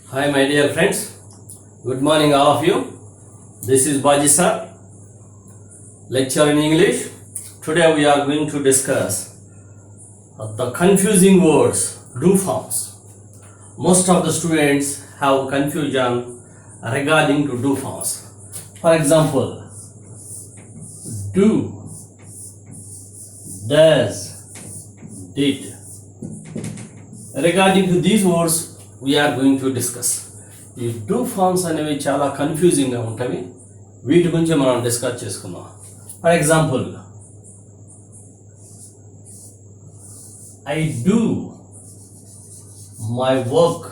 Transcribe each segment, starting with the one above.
Hi, my dear friends. Good morning, all of you. This is Baji sir. Lecture in English. Today we are going to discuss the confusing words, do forms. Most of the students have confusion regarding to do forms. For example, do, does, did. Regarding to these words, we are going to discuss. ఈ do forms అనేవి చాలా కన్ఫ్యూజింగ్గా ఉంటాయి. వీటి గురించి మనం discuss చేసుకుందాం. For example, I do my work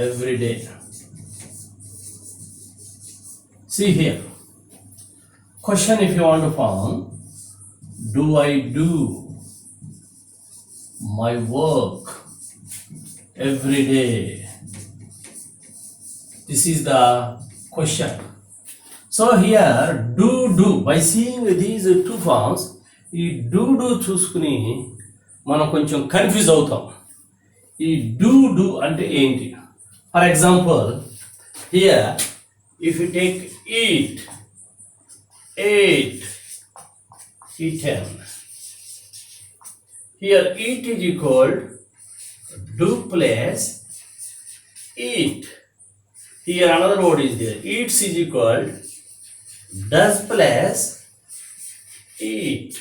every day. See here. Question if you want to form, do I do my work every day? This is the question. So here do by seeing these two forms, ఈ do చూసుకుని మనం కొంచెం confuse అవుతాం. ఈ do అంటే ఏంటి? For example, here if you take eat, ate, eaten. Here eat is equal do plus eat. Here another word is there. Eats is equal does plus eat.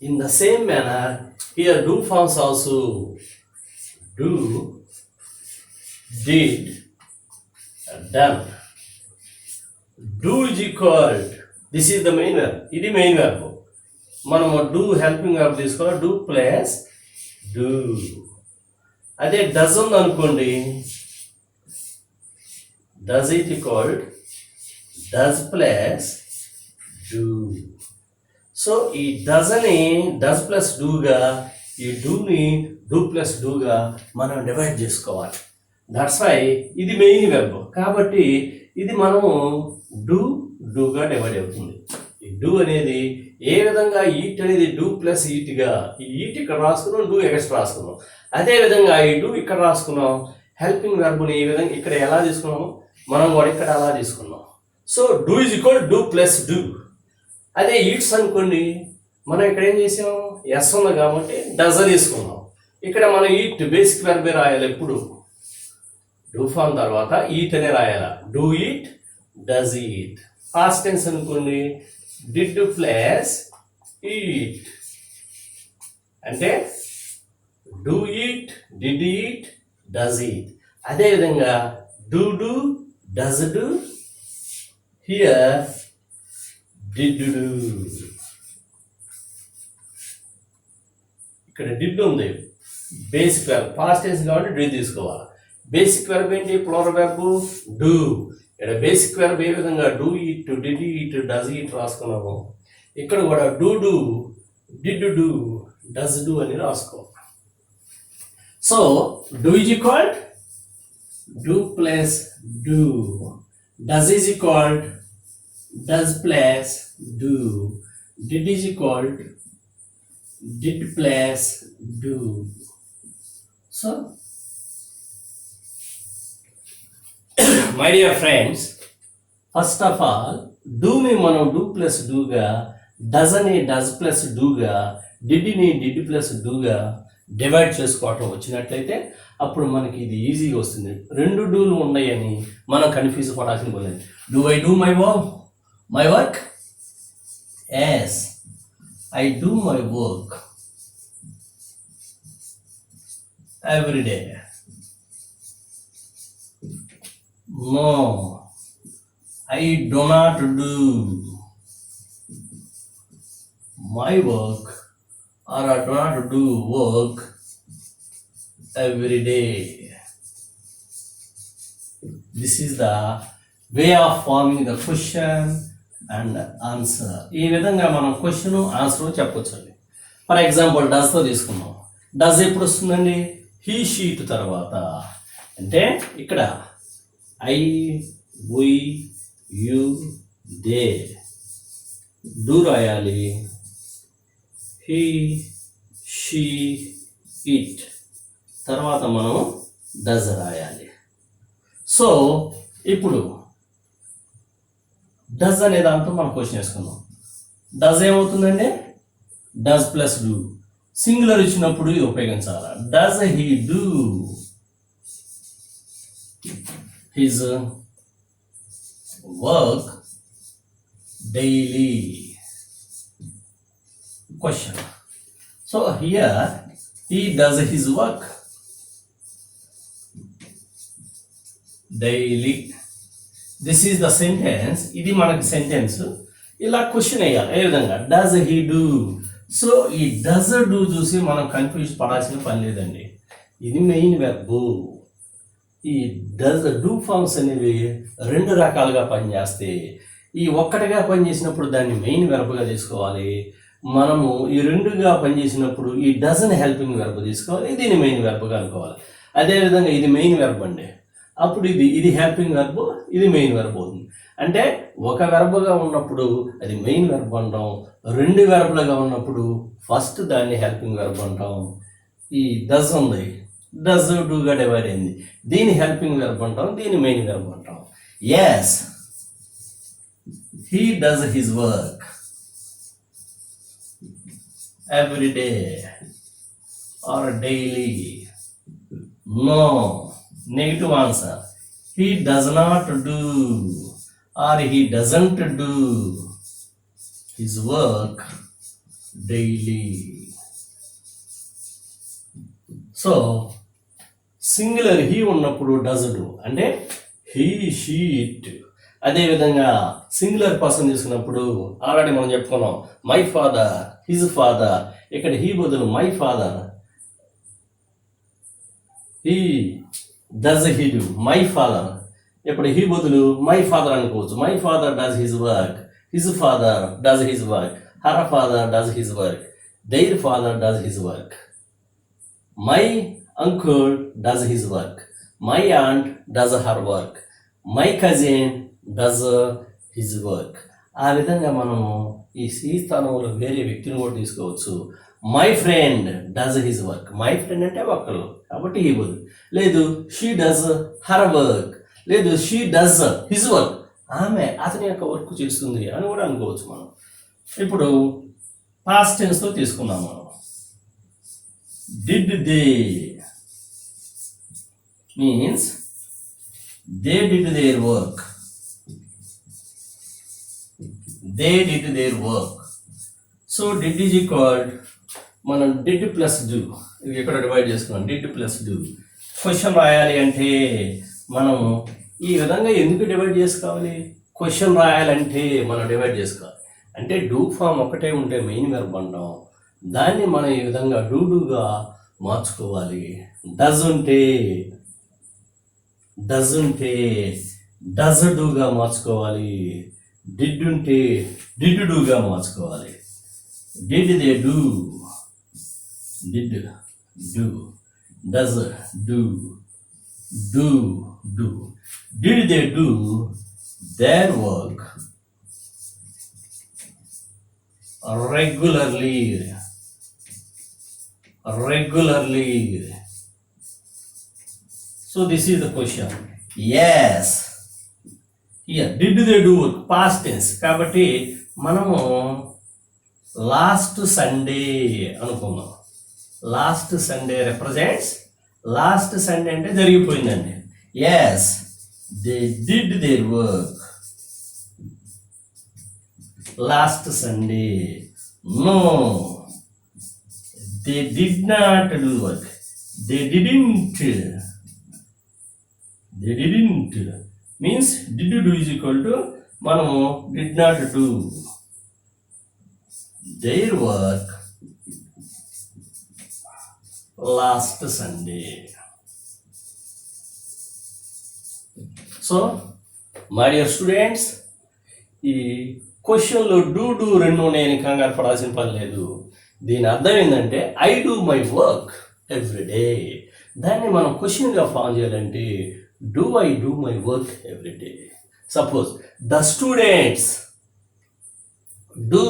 In the same manner, here do forms also do, did, done. Do is equal, this is the main verb. ఇది main verb. మనము do helping verb తీసుకోవాలి. Do plus do. అదే does ఉంది అనుకోండి, does it equalled does plus do. So ఈ does అని does plus డూగా, ఈ డూని do plus డూగా మనం డివైడ్ చేసుకోవాలి. దట్స్ వై ఇది మెయిన్ వెబ్ కాబట్టి ఇది మనము డూగా డివైడ్ అవుతుంది. ఈ డూ అనేది ఏ విధంగా ఈట్ అనేది డూ ప్లస్ ఈట్గా, ఈ ఈట్ ఇక్కడ రాసుకున్నాం, డూ ఎక్స్ట్రా రాసుకున్నాం. అదేవిధంగా ఈ డూ ఇక్కడ రాసుకున్నాం. హెల్పింగ్ వెర్బ్ని ఈ విధంగా ఇక్కడ ఎలా తీసుకున్నాము, మనం కూడా ఇక్కడ అలా తీసుకున్నాం. So do is equal do plus do. అదే ఈట్స్ అనుకోండి, మనం ఇక్కడ ఏం చేసాం, ఎస్ ఉంది కాబట్టి డజ్ తీసుకున్నాం. ఇక్కడ మనం ఈట్ బేసిక్ వెర్బే రాయాలి. ఎప్పుడు డూ ఫామ్ తర్వాత ఈట్ అనే రాయాలి. Do eat, does eat. Past tense అనుకోండి, డిడ్ ప్లస్ ఈట్ అంటే do eat, did eat, does eat. అదేవిధంగా do does do, here did do. ఇక్కడ డిడ్ ఉంది, బేసిక్ వెర్బ్. పాస్ట్ టెన్స్ కాబట్టి డూ తీసుకోవాలి. బేసిక్ వెర్బ్ ఏంటి, ప్లూరల్ వెర్బ్ డూ. ఇక్కడ basic verb ఏ విధంగా do eat, did eat, does eat రాసుకున్నాము, ఇక్కడ కూడా do did do, does do అని రాసుకో. So do is equal do plus do, does is equal does plus do, did is equal did plus do. So my dear friends, first of all do ని మనం do plus do గా, does అని does plus do గా, did ని did plus do గా divide చేసుకోవటం వచ్చినట్లయితే అప్పుడు మనకి ఇది ఈజీగా వస్తుంది. రెండు డూలు ఉన్నాయని మనం కన్ఫ్యూజ్ పడాల్సిన పోలేదు. Do I do my work? Yes, I do my work every day. No, I do not do my work or I do not do work every day. This is the way of forming the question and answer. ఈ విధంగా మనం question answer చెప్పొచ్చండి. For example డస్తో తీసుకున్నాం. Does ఎప్పుడు వస్తుందండి, he she it తర్వాత. అంటే ఇక్కడ I, we, you, they. Do రాయాలి, he, she, it. తర్వాత మనం డస్ రాయాలి. సో ఇప్పుడు డస్ అనే దాంతో మనం క్వశ్చన్ వేసుకుందాం. డస్ ఏమవుతుందండి? Does plus do. సింగులర్ ఇచ్చినప్పుడు ఇది ఉపయోగించాలి. Does he do his work daily? Question. So here he does his work daily. This is the sentence. ఇది మనకి సెంటెన్స్. ఇలా క్వశ్చన్ వేయాలి. ఏ విధంగా? Does he do. సో ఈ డస్ డూ చూసి మనం కన్ఫ్యూజ్ పడాల్సిన పని లేదండి. ఇది మెయిన్ వెర్బ్. ఈ డస్ డూ ఫార్మ్స్ అనేవి రెండు రకాలుగా పనిచేస్తాయి. ఈ ఒక్కటిగా పనిచేసినప్పుడు దాన్ని మెయిన్ వెర్బ్గా తీసుకోవాలి. మనము ఈ రెండుగా పనిచేసినప్పుడు ఈ డజన్ హెల్పింగ్ వెర్బ్ తీసుకోవాలి, దీన్ని మెయిన్ వెర్బ్గా అనుకోవాలి. అదేవిధంగా ఇది మెయిన్ వెర్బ్ అండి, అప్పుడు ఇది హెల్పింగ్ వెర్బ్, ఇది మెయిన్ వెర్బ్ అవుతుంది. అంటే ఒక వెర్బ్గా ఉన్నప్పుడు అది మెయిన్ వెర్బ్ అంటాం, రెండు వెర్బ్లుగా ఉన్నప్పుడు ఫస్ట్ దాన్ని హెల్పింగ్ వెర్బ్ అంటాం. ఈ డస్ ఉంది, డస్ డూగా డివైడ్ అయింది, దీని హెల్పింగ్ వెర్బ్ అంటాం, దీని మెయిన్ వెర్బ్ అంటాం. Yes, he does his work every day or daily. No, negative answer. He does not do or he doesn't do his work daily. So singular he ఉన్నప్పుడు does do అంటే he she it. అదేవిధంగా singular person తీసుకున్నప్పుడు ఆల్రెడీ మనం చెప్పుకున్నాం, my father, his father. ఇక్కడ he బదులు my father, he does he do my father. ఇప్పుడు హీ బదులు మై ఫాదర్ అనుకోవచ్చు. My father does his work, his father does his work, her father does his work, their father does his work, my uncle does his work, my aunt does her work, my cousin does his work. ఆ విధంగా మనము ఈ C స్థానంలో వేరే వ్యక్తిని కూడా తీసుకోవచ్చు. My friend does his work. My friend అంటే ఒకరు కాబట్టి హీ బదులు. లేదు షీ డస్ హర్ వర్క్, లేదు షీ డస్ హిజ్ వర్క్, ఆమె అతని యొక్క వర్క్ చేస్తుంది అని కూడా అనుకోవచ్చు మనం. ఇప్పుడు పాస్ట్ టెన్స్తో తీసుకున్నాం మనం. Did they means they did their work, they did their work. So did is equal, మనం did plus do, ఇది ఇక్కడ డివైడ్ చేసుకున్నాం. did plus do. క్వశ్చన్ రాయాలి అంటే మనం ఈ విధంగా ఎందుకు డివైడ్ చేసుకోవాలి? క్వశ్చన్ రాయాలంటే మనం డివైడ్ చేసుకోవాలి. అంటే డూ ఫామ్ ఒకటే ఉంటే మెయిన్ వెర్బ్ అంటాం, దాన్ని మనం ఈ విధంగా డూగా మార్చుకోవాలి. డస్ ఉంటే డస్ డూగా మార్చుకోవాలి. డిడ్ ఉంటే డిడ్ డూగా మార్చుకోవాలి. Did they do, did do, does do, do do. Did they do their work regularly, So this is the question. Yes. Here, did they do work? Past tense. కాబట్టి మనము last Sunday అనుకున్నాం. Last Sunday represents, last Sunday అంటే జరిగిపోయిందండి. Yes, they did their work last Sunday. No, they did not do work, they didn't means did do is equal to మనము did not do their work last Sunday. So my dear students, ఈ క్వశ్చన్లో do రెండు నేను కంగారు పడాల్సిన పని లేదు. దీని అర్థం ఏంటంటే I do my work every day. దాన్ని మనం క్వశ్చన్గా ఫామ్ చేయాలంటే do I do my work every day? Suppose the students do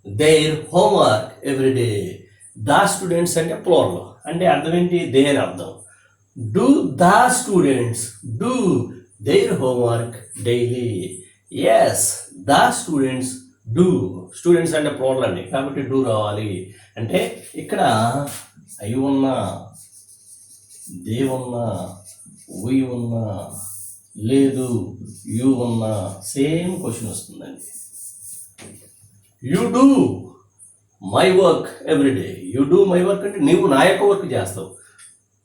their homework every day. The students అంటే plural, అంటే అర్థం ఏంటి? దే అని అర్థం. Do the students do their homework daily. Yes, the students do. Students అంటే ప్రోడల్ అండి, కాబట్టి డూ రావాలి. అంటే ఇక్కడ ఐ ఉన్నా, దే ఉన్నా, వి ఉన్నా, లేదు యూ ఉన్నా సేమ్ క్వశ్చన్ వస్తుందండి. You do my work everyday. You do my work అంటే నీవు నా యొక్క వర్క్ చేస్తావు.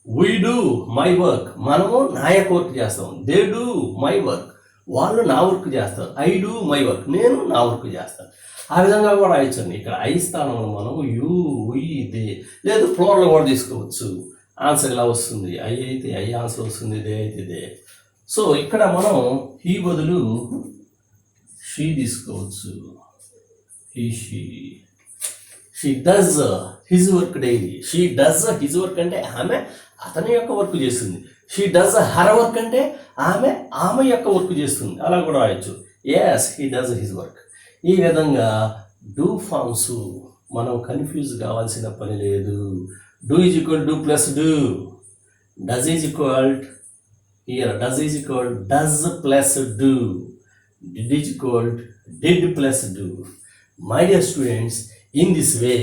వీ డూ మై వర్క్, మనము నా యొక్క వర్క్ చేస్తాం. దే డూ మై వర్క్, వాళ్ళు నా వర్క్ చేస్తారు. ఐ డూ మై వర్క్, నేను నా వర్క్ చేస్తాను. ఆ విధంగా కూడా రాయొచ్చండి. ఇక్కడ ఐ స్థానంలో మనం యూ, వీ, దే, లేదు ఫ్లోర్లో కూడా తీసుకోవచ్చు. ఆన్సర్ ఇలా వస్తుంది. ఐ అయితే ఐ ఆన్సర్ వస్తుంది, దే అయితే దే. సో ఇక్కడ మనం హీ బదులు షీ తీసుకోవచ్చు. He, she does his work daily. She does his work అంటే ఆమె అతని యొక్క వర్క్ చేస్తుంది. షీ డస్ హర్ వర్క్ అంటే ఆమె యొక్క వర్క్ చేస్తుంది. అలా కూడా రాయొచ్చు. Yes, he does his work. ఈ విధంగా డూ ఫార్మ్స్ మనం కన్ఫ్యూజ్ కావాల్సిన పని లేదు. Do is equal do plus do, does is equal here does is equal does plus do, did is equal did plus do. My dear students, in this way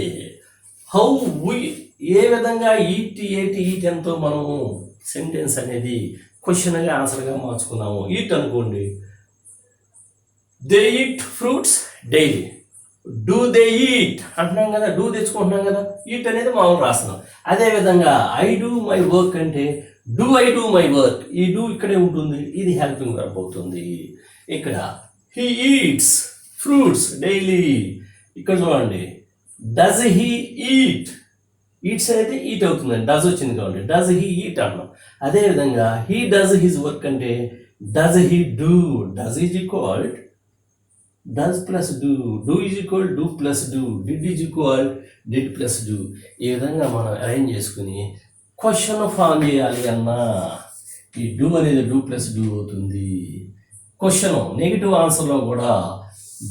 how we, ఏ విధంగా eat ఎంతో మనము sentence అనేది క్వశ్చన్గా ఆన్సర్గా మార్చుకున్నాము. Eat అనుకోండి, they eat fruits daily. Do they eat అంటున్నాం కదా, డూ తెచ్చుకుంటున్నాం కదా, ఈట్ అనేది మామూలు రాస్తున్నాం. అదేవిధంగా ఐ డూ మై వర్క్ అంటే do I do my work, ఈ డూ ఇక్కడే ఉంటుంది, ఇది హెల్పింగ్ వర్బ్ అవుతుంది. ఇక్కడ హీ ఈట్స్ ఫ్రూట్స్ డైలీ. ఇక్కడ చూడండి, డస్ హీ ఈట్, ఈట్స్ అనేది ఈట్ అవుతుందండి, డస్ వచ్చింది కాబట్టి డస్ హీ ఈట్ అన్నాం. అదేవిధంగా హీ డస్ హిజ్ వర్క్ అంటే does he do, does is equal does plus do, do is equal do plus do, did is equal did plus do. ఈ విధంగా మనం అరేంజ్ చేసుకుని క్వశ్చన్ ఫామ్ చేయాలి అన్నా ఈ డూ అనేది డూ ప్లస్ డూ అవుతుంది. క్వశ్చన్ నెగిటివ్ ఆన్సర్లో కూడా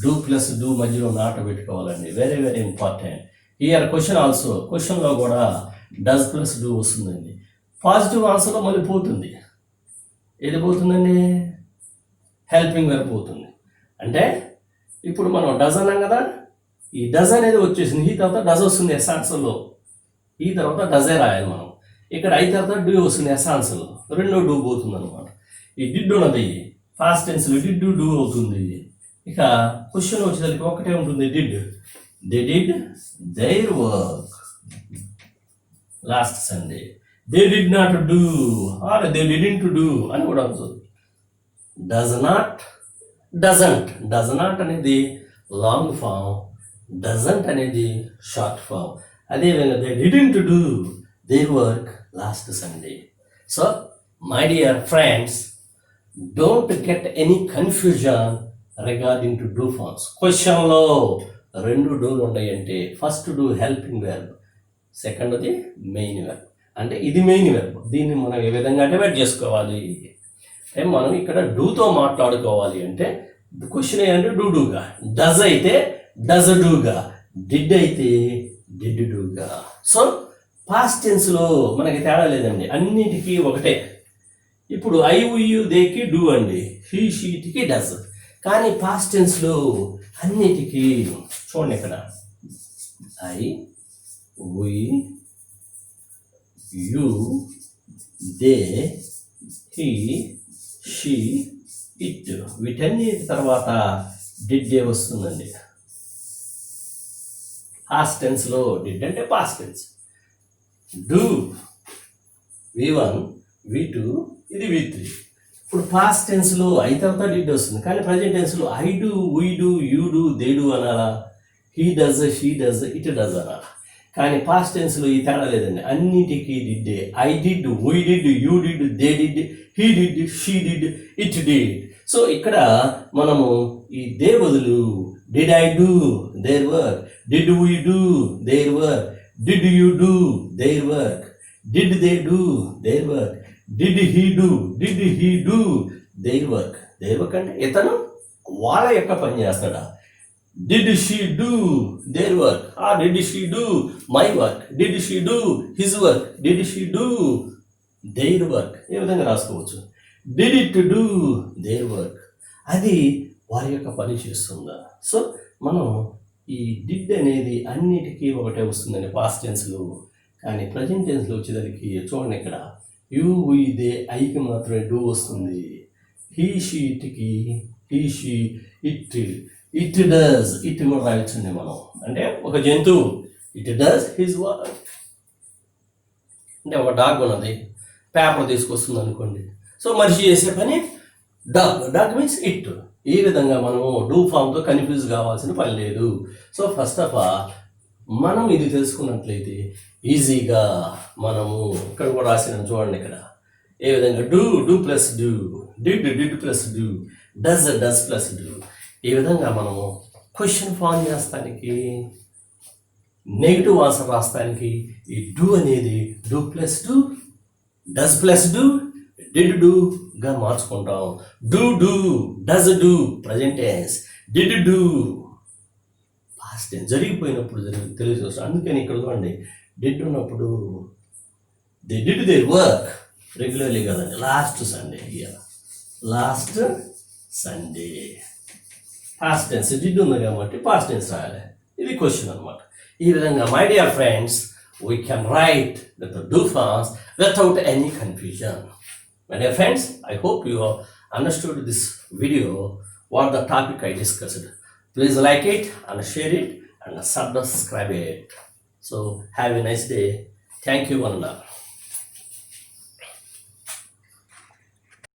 డూ ప్లస్ డూ మధ్యలో నాట పెట్టుకోవాలండి, very very important. Here question also, క్వశ్చన్లో కూడా డస్ ప్లస్ డూ వస్తుందండి. పాజిటివ్ ఆన్సర్లో మళ్ళీ పోతుంది, ఏది పోతుందండి? హెల్పింగ్ వెర్బ్ పోతుంది. అంటే ఇప్పుడు మనం డజ్ అన్నాం కదా, ఈ డజ్ అనేది వచ్చేసింది, ఈ తర్వాత డజ్ వస్తుంది ఎస్ ఆన్సర్లో, ఈ తర్వాత డజే రాయాలి మనం. ఇక్కడ ఐ తర్వాత డూ వస్తుంది ఎస్ ఆన్సర్లో, రెండో డూ పోతుంది అనమాట. ఈ డిడ్ ఉన్నది పాస్ట్ టెన్స్లో డిడ్ డూ అవుతుంది. ఇక క్వశ్చన్ వచ్చేసరికి ఒకటే ఉంటుంది, did. They did their work last Sunday. They did not do or they didn't do అని కూడా అవుతుంది. Does not, doesn't. Does not అనేది లాంగ్ ఫామ్, డజంట్ అనేది షార్ట్ ఫామ్. అదేవిధంగా they didn't do their work last Sunday. So my dear friends, don't get any confusion regarding to do forms. క్వశ్చన్లో రెండు డూలు ఉంటాయంటే ఫస్ట్ డూ హెల్పింగ్ వెర్బ్, సెకండ్ది main verb. అంటే ఇది మెయిన్ వెర్బ్, దీన్ని మనం ఏ విధంగా డివైడ్ చేసుకోవాలి అంటే మనం ఇక్కడ డూతో మాట్లాడుకోవాలి అంటే క్వశ్చన్ ఏంటంటే డూ డూగా, డజ్ అయితే డజ్ డూగా, డిడ్ అయితే డిడ్ డూగా. సో పాస్ట్ టెన్స్లో మనకి తేడా లేదండి, అన్నిటికీ ఒకటే. ఇప్పుడు ఐ యు దేకి డూ అండి, హీ షీట్కి డజ్. కానీ పాస్ట్ టెన్స్లో అన్నిటికీ చూడండి, ఇక్కడ I, we, you, they, he, she, it, వీటన్నిటి తర్వాత డిడ్ ఏ వస్తుందండి. పాస్ట్ టెన్స్లో డిడ్ అంటే past tense. Do V1 V2 ఇది V3. ఇప్పుడు పాస్ట్ టెన్స్లో ఐ తర్వాత డిడ్ వస్తుంది, కానీ present టెన్స్లో I do, we do, you do, they do అనాలా, he does, she does, it does అనాలా. కానీ పాస్ట్ టెన్స్లో ఈ తేడా లేదండి, అన్నిటికీ డిడ్డే. I did, we did, you did, they did, he did, she did, it did. So ఇక్కడ మనము ఈ దే బదులు did I do their work, did we do their work, did you do their work, did they do their work, did he do their work. Their work అంటే ఇతను వాళ్ళ యొక్క పని చేస్తాడా, Did she do their work? Or did she do my work? Did she do his work? Did she do their work? ఏ విధంగా రాసుకోవచ్చు. Did it do their work? అది వారి యొక్క పని చేస్తుందా? సో మనం ఈ డిడ్ అనేది అన్నిటికీ ఒకటే వస్తుందండి పాస్ట్ టెన్స్లో. కానీ ప్రజెంట్ టెన్స్లో వచ్చేదానికి చూడండి ఇక్కడ యూ వి దే ఐకి మాత్రమే డూ వస్తుంది. హీ షీ ఇట్కి he she it does it కూడా రాయొచ్చండి మనం. అంటే ఒక జంతువు ఇట్ డస్ హిజ్ వర్క్. అంటే ఒక డాగ్ ఉన్నది పేపర్ తీసుకొస్తుంది అనుకోండి. సో మనిషి చేసే పని డాగ్ మీన్స్ ఇట్. ఈ విధంగా మనము డూ ఫామ్తో కన్ఫ్యూజ్ కావాల్సిన పని లేదు. సో ఫస్ట్ ఆఫ్ ఆల్ మనం ఇది తెలుసుకున్నట్లయితే ఈజీగా మనము ఇక్కడ కూడా రాసిన చూడండి ఇక్కడ ఏ విధంగా do plus do, did plus do, does plus do. ఈ విధంగా మనము క్వశ్చన్ ఫామ్ చేస్తానికి నెగిటివ్ ఆన్సర్ రాస్తానికి ఈ డూ అనేది do plus do, does plus do, did డూగా మార్చుకుంటాం. Do does do present tense, did do past tense జరిగిపోయినప్పుడు తెలియజేస్తాం. అందుకని ఇక్కడ చూడండి డిడ్ ఉన్నప్పుడు they did their work regularly కదండి. Last Sunday past tense did ఉంది కాబట్టి పాస్ట్ టెన్స్ రాయాలి. ఇది క్వశ్చన్ అనమాట. ఈ విధంగా my dear friends we can write the do forms without any confusion. My dear friends, I hope you have understood this video, what the topic I discussed. Please like it and share it and subscribe it. So have a nice day. Thank you one and all.